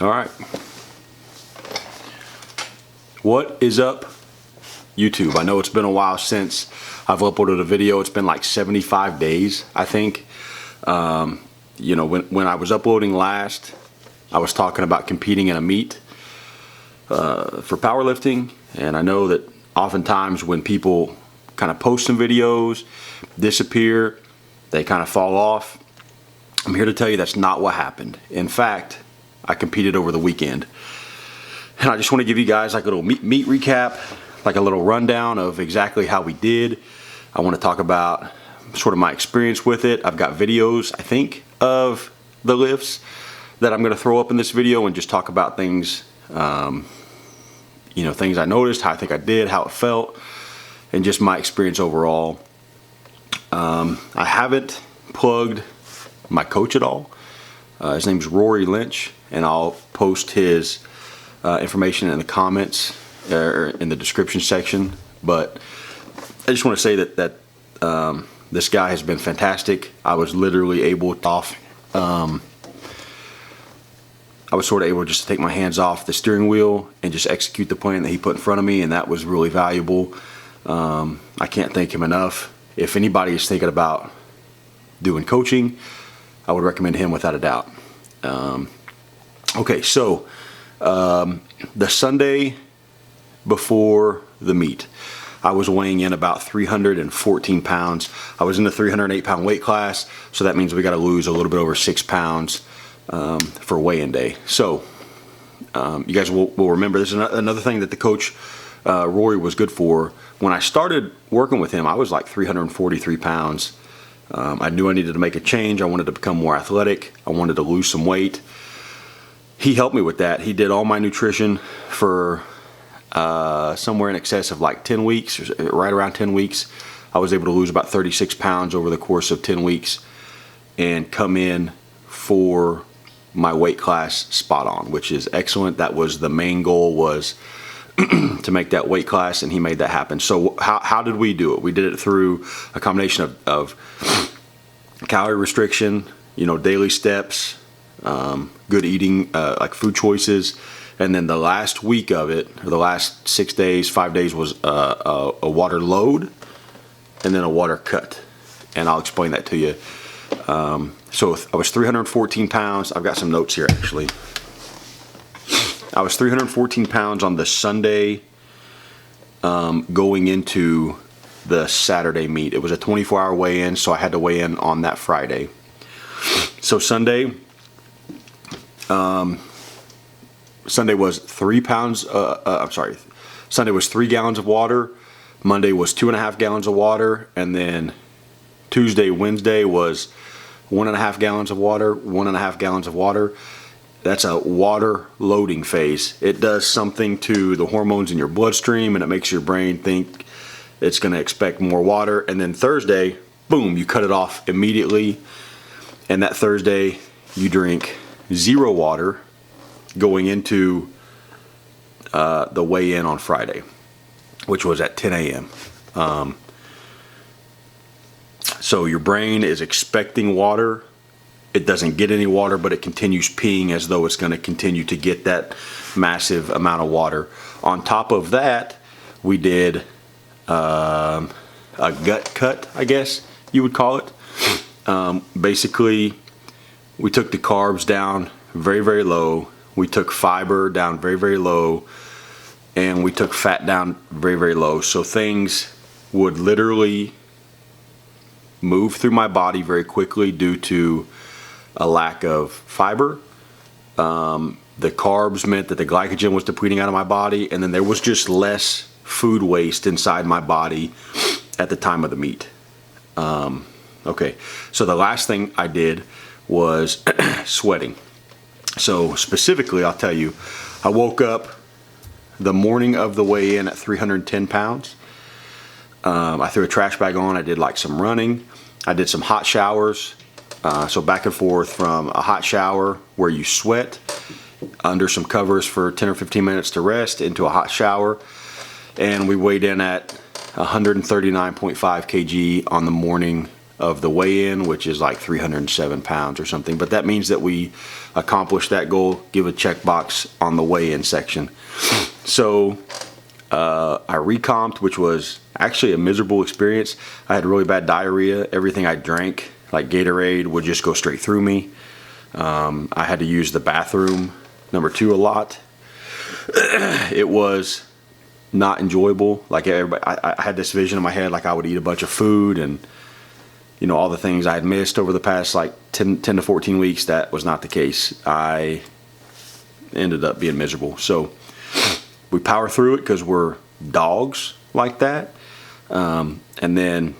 All right. What is up, YouTube? I know it's been a while since I've uploaded a video. It's been like 75 days, I think. You know, when I was uploading last, I was talking about competing in a meet for powerlifting. And I know that oftentimes when people kind of post some videos, disappear, they kind of fall off. I'm here to tell you that's not what happened. In fact, I competed over the weekend. And I just want to give you guys like a little meet recap, like a little rundown of exactly how we did. I want to talk about sort of my experience with it. I've got videos, I think, of the lifts that I'm going to throw up in this video and just talk about things, you know, things I noticed, how I think I did, how it felt, and just my experience overall. I haven't plugged my coach at all. His name's Rory Lynch, and I'll post his information in the comments or in the description section. But I just want to say that this guy has been fantastic. I was literally able to I was sort of able just to take my hands off the steering wheel and just execute the plan that he put in front of me, and that was really valuable. I can't thank him enough. If anybody is thinking about doing coaching, I would recommend him without a doubt. Okay, so the Sunday before the meet, I was weighing in about 314 pounds. I was in the 308 pound weight class, so that means we got to lose a little bit over 6 pounds for weigh-in day. So you guys will remember this is another thing that the coach Rory was good for. When I started working with him, I was like 343 pounds. I knew I needed to make a change. I wanted to become more athletic. I wanted to lose some weight. He helped me with that. He did all my nutrition for somewhere in excess of like 10 weeks, right around 10 weeks. I was able to lose about 36 pounds over the course of 10 weeks and come in for my weight class spot on, which is excellent. That was the main goal, was to make that weight class, and he made that happen. So how did we do it? We did it through a combination of calorie restriction, you know, daily steps, good eating, like food choices, and then the last week of it, or the last 6 days, 5 days, was a water load and then a water cut, and I'll explain that to you. So I was 314 pounds. I've got some notes here actually. I was 314 pounds on the Sunday going into the Saturday meet. It was a 24-hour weigh-in, so I had to weigh in on that Friday. So Sunday was 3 pounds, Sunday was 3 gallons of water. Monday was 2.5 gallons of water. And then Tuesday, Wednesday was 1.5 gallons of water, 1.5 gallons of water. That's a water loading phase. It does something to the hormones in your bloodstream, and it makes your brain think it's going to expect more water. And then Thursday, boom, you cut it off immediately. And that Thursday, you drink 0 water going into the weigh-in on Friday, which was at 10 a.m. So your brain is expecting water. It doesn't get any water, but it continues peeing as though it's going to continue to get that massive amount of water. On top of that, we did a gut cut, I guess you would call it. Basically, we took the carbs down very, very low. We took fiber down very, very low. And we took fat down very, very low. So things would literally move through my body very quickly due to a lack of fiber. The carbs meant that the glycogen was depleting out of my body, and then there was just less food waste inside my body at the time of the meet. Okay, so the last thing I did was sweating. So specifically, I'll tell you, I woke up the morning of the weigh-in at 310 pounds. I threw a trash bag on. I did like some running. I did some hot showers. So back and forth from a hot shower where you sweat under some covers for 10 or 15 minutes to rest into a hot shower. And we weighed in at 139.5 kg on the morning of the weigh-in, which is like 307 pounds or something. But that means that we accomplished that goal. Give a checkbox on the weigh-in section. So I recomped, which was actually a miserable experience. I had really bad diarrhea. Everything I drank, like Gatorade, would just go straight through me. I had to use the bathroom, number 2, a lot. It was not enjoyable. Like everybody, I had this vision in my head, like I would eat a bunch of food and, you know, all the things I had missed over the past like 10 to 14 weeks. That was not the case. I ended up being miserable. So we power through it because we're dogs like that. And then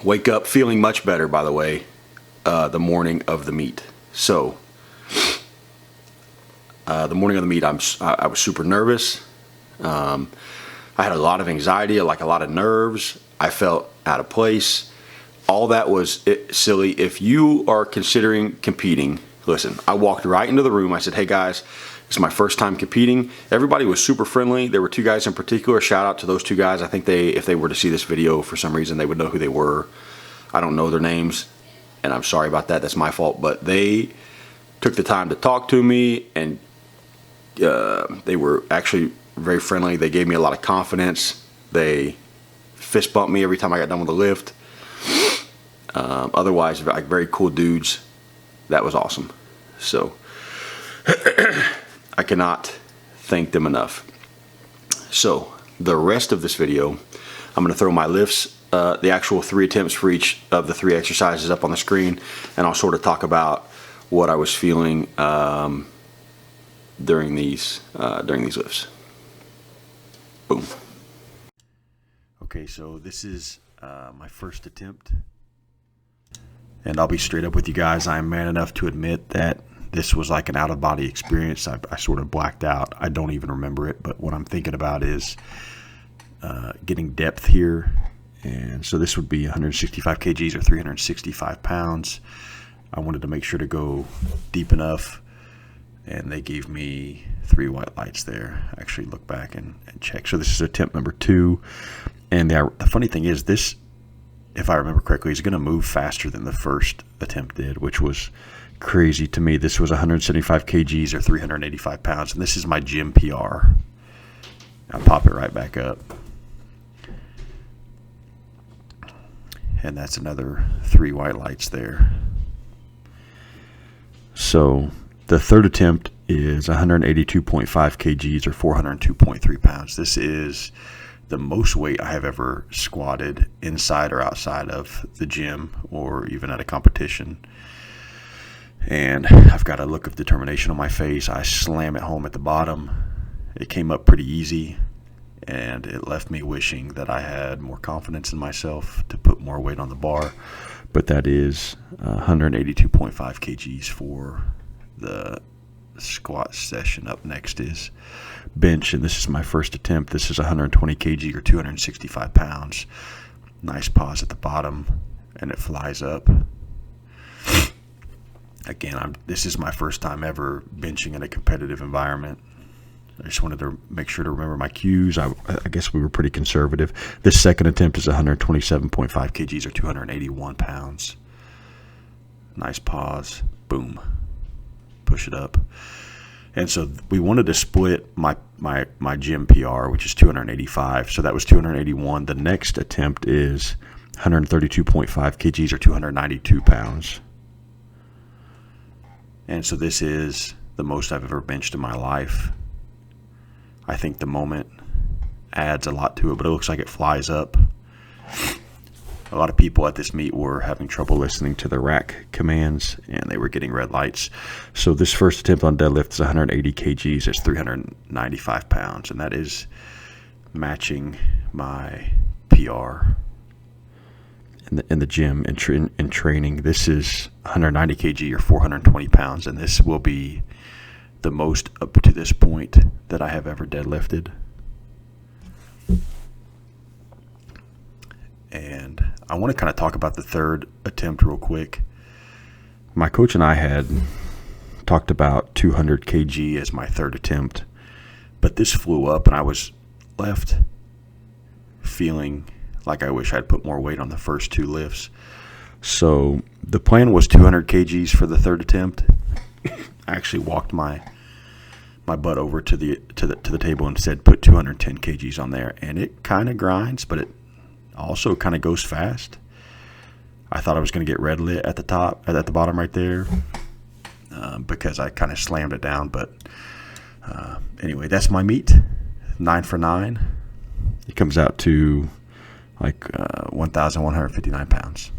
wake up feeling much better, by the way, the morning of the meet. So the morning of the meet, I was super nervous. I had a lot of anxiety, like a lot of nerves. I felt out of place. All that was silly. If you are considering competing, listen, I walked right into the room. I said, hey guys, it's my first time competing. Everybody was super friendly. There were 2 guys in particular. Shout out to those 2 guys. I think if they were to see this video for some reason, they would know who they were. I don't know their names, and I'm sorry about that. That's my fault. But they took the time to talk to me, and they were actually very friendly. They gave me a lot of confidence. They fist bumped me every time I got done with the lift. Otherwise, like very cool dudes. That was awesome. So I cannot thank them enough. So the rest of this video, I'm going to throw my lifts, the actual 3 attempts for each of the 3 exercises up on the screen, and I'll sort of talk about what I was feeling during these lifts. Boom. Okay, so this is my first attempt, and I'll be straight up with you guys. I'm man enough to admit that this was like an out-of-body experience. I sort of blacked out. I don't even remember it, but what I'm thinking about is getting depth here. And so this would be 165 kgs or 365 pounds. I wanted to make sure to go deep enough, and they gave me 3 white lights there. Actually look back and check. So this is attempt number 2. And the funny thing is, this, if I remember correctly, is going to move faster than the first attempt did, which was crazy to me. This was 175 kgs or 385 pounds, and this is my gym PR. I'll pop it right back up. And that's another 3 white lights there. So the third attempt is 182.5 kgs or 402.3 pounds. This is the most weight I have ever squatted inside or outside of the gym or even at a competition. And I've got a look of determination on my face. I slam it home at the bottom. It came up pretty easy, and it left me wishing that I had more confidence in myself to put more weight on the bar. But that is 182.5 kgs for the squat session. Up next is bench, and this is my first attempt. This is 120 kg or 265 pounds. Nice pause at the bottom, and it flies up. Again, this is my first time ever benching in a competitive environment. I just wanted to make sure to remember my cues. I guess we were pretty conservative. This second attempt is 127.5 kgs or 281 pounds. Nice pause. Boom. Push it up. And so we wanted to split my gym PR, which is 285. So that was 281. The next attempt is 132.5 kgs or 292 pounds. And so this is the most I've ever benched in my life. I think the moment adds a lot to it, but it looks like it flies up. A lot of people at this meet were having trouble listening to the rack commands, and they were getting red lights. So this first attempt on deadlift is 180 kgs. It's 395 pounds, and that is matching my PR in the gym in training. This is 190 kg or 420 pounds, and this will be the most up to this point that I have ever deadlifted. And I want to kind of talk about the third attempt real quick. My coach and I had talked about 200 kg as my third attempt, but this flew up, and I was left feeling like I wish I'd put more weight on the first 2 lifts. So the plan was 200 kgs for the third attempt. I actually walked my butt over to the table and said put 210 kgs on there, and it kind of grinds, but it also kind of goes fast. I thought I was going to get red lit at the bottom right there, because I kind of slammed it down. But anyway, that's my meat, 9 for 9. It comes out to like 1,159 pounds.